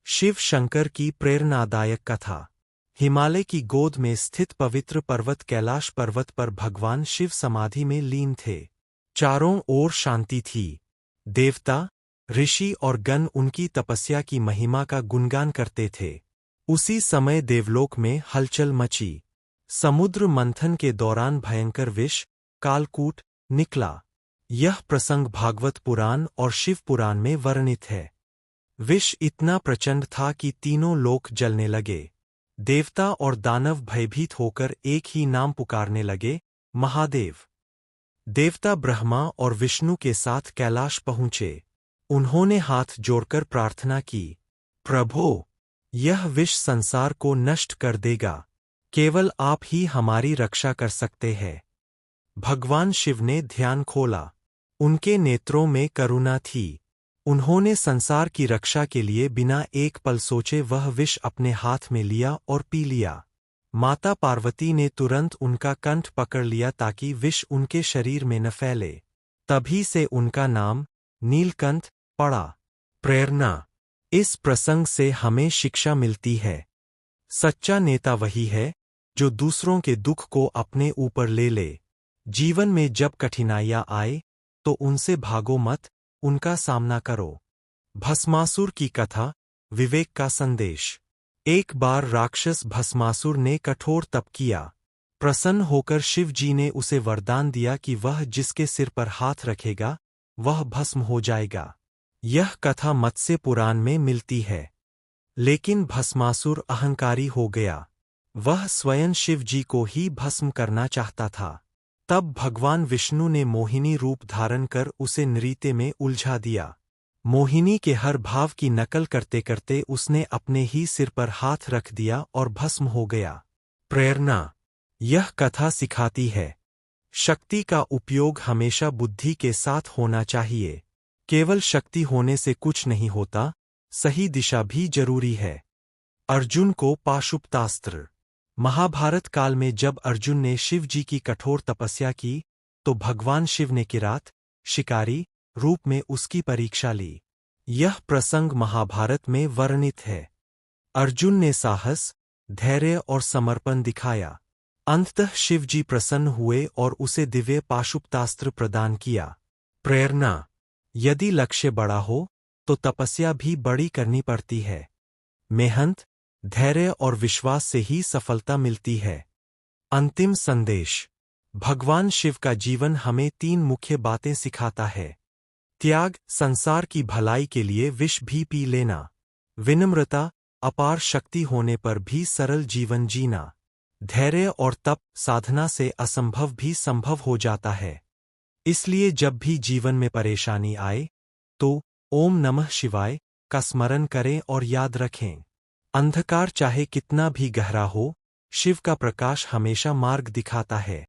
शिव शंकर की प्रेरणादायक कथा। हिमालय की गोद में स्थित पवित्र पर्वत कैलाश पर्वत पर भगवान शिव समाधि में लीन थे। चारों ओर शांति थी। देवता, ऋषि और गण उनकी तपस्या की महिमा का गुणगान करते थे। उसी समय देवलोक में हलचल मची। समुद्र मंथन के दौरान भयंकर विष, कालकूट, निकला। यह प्रसंग भागवत पुराण और शिव पुराण में वर्णित है। विष इतना प्रचंड था कि तीनों लोक जलने लगे। देवता और दानव भयभीत होकर एक ही नाम पुकारने लगे, महादेव। देवता ब्रह्मा और विष्णु के साथ कैलाश पहुँचे। उन्होंने हाथ जोड़कर प्रार्थना की, प्रभो, यह विष संसार को नष्ट कर देगा। केवल आप ही हमारी रक्षा कर सकते हैं। भगवान शिव ने ध्यान खोला। उनके नेत्रों में करुणा थी। उन्होंने संसार की रक्षा के लिए बिना एक पल सोचे वह विष अपने हाथ में लिया और पी लिया। माता पार्वती ने तुरंत उनका कंठ पकड़ लिया ताकि विष उनके शरीर में न फैले। तभी से उनका नाम नीलकंठ पड़ा। प्रेरणा। इस प्रसंग से हमें शिक्षा मिलती है। सच्चा नेता वही है जो दूसरों के दुख को अपने ऊपर ले ले। जीवन में जब कठिनाइयां आए तो उनसे भागो मत, उनका सामना करो। भस्मासुर की कथा, विवेक का संदेश। एक बार राक्षस भस्मासुर ने कठोर तप किया। प्रसन्न होकर शिव जी ने उसे वरदान दिया कि वह जिसके सिर पर हाथ रखेगा वह भस्म हो जाएगा। यह कथा मत्स्य पुराण में मिलती है। लेकिन भस्मासुर अहंकारी हो गया। वह स्वयं शिव जी को ही भस्म करना चाहता था। तब भगवान विष्णु ने मोहिनी रूप धारण कर उसे नृत्य में उलझा दिया। मोहिनी के हर भाव की नकल करते करते उसने अपने ही सिर पर हाथ रख दिया और भस्म हो गया। प्रेरणा। यह कथा सिखाती है, शक्ति का उपयोग हमेशा बुद्धि के साथ होना चाहिए। केवल शक्ति होने से कुछ नहीं होता, सही दिशा भी जरूरी है। अर्जुन को पाशुपतास्त्र। महाभारत काल में जब अर्जुन ने शिव जी की कठोर तपस्या की तो भगवान शिव ने किरात, शिकारी रूप में उसकी परीक्षा ली। यह प्रसंग महाभारत में वर्णित है। अर्जुन ने साहस, धैर्य और समर्पण दिखाया। अंततः शिव जी प्रसन्न हुए और उसे दिव्य पाशुपतास्त्र प्रदान किया। प्रेरणा। यदि लक्ष्य बड़ा हो तो तपस्या भी बड़ी करनी पड़ती है। मेहनत, धैर्य और विश्वास से ही सफलता मिलती है। अंतिम संदेश। भगवान शिव का जीवन हमें 3 मुख्य बातें सिखाता है। त्याग, संसार की भलाई के लिए विष भी पी लेना। विनम्रता, अपार शक्ति होने पर भी सरल जीवन जीना। धैर्य और तप, साधना से असंभव भी संभव हो जाता है। इसलिए जब भी जीवन में परेशानी आए तो ओम नमः शिवाय का स्मरण करें और याद रखें, अंधकार चाहे कितना भी गहरा हो, शिव का प्रकाश हमेशा मार्ग दिखाता है।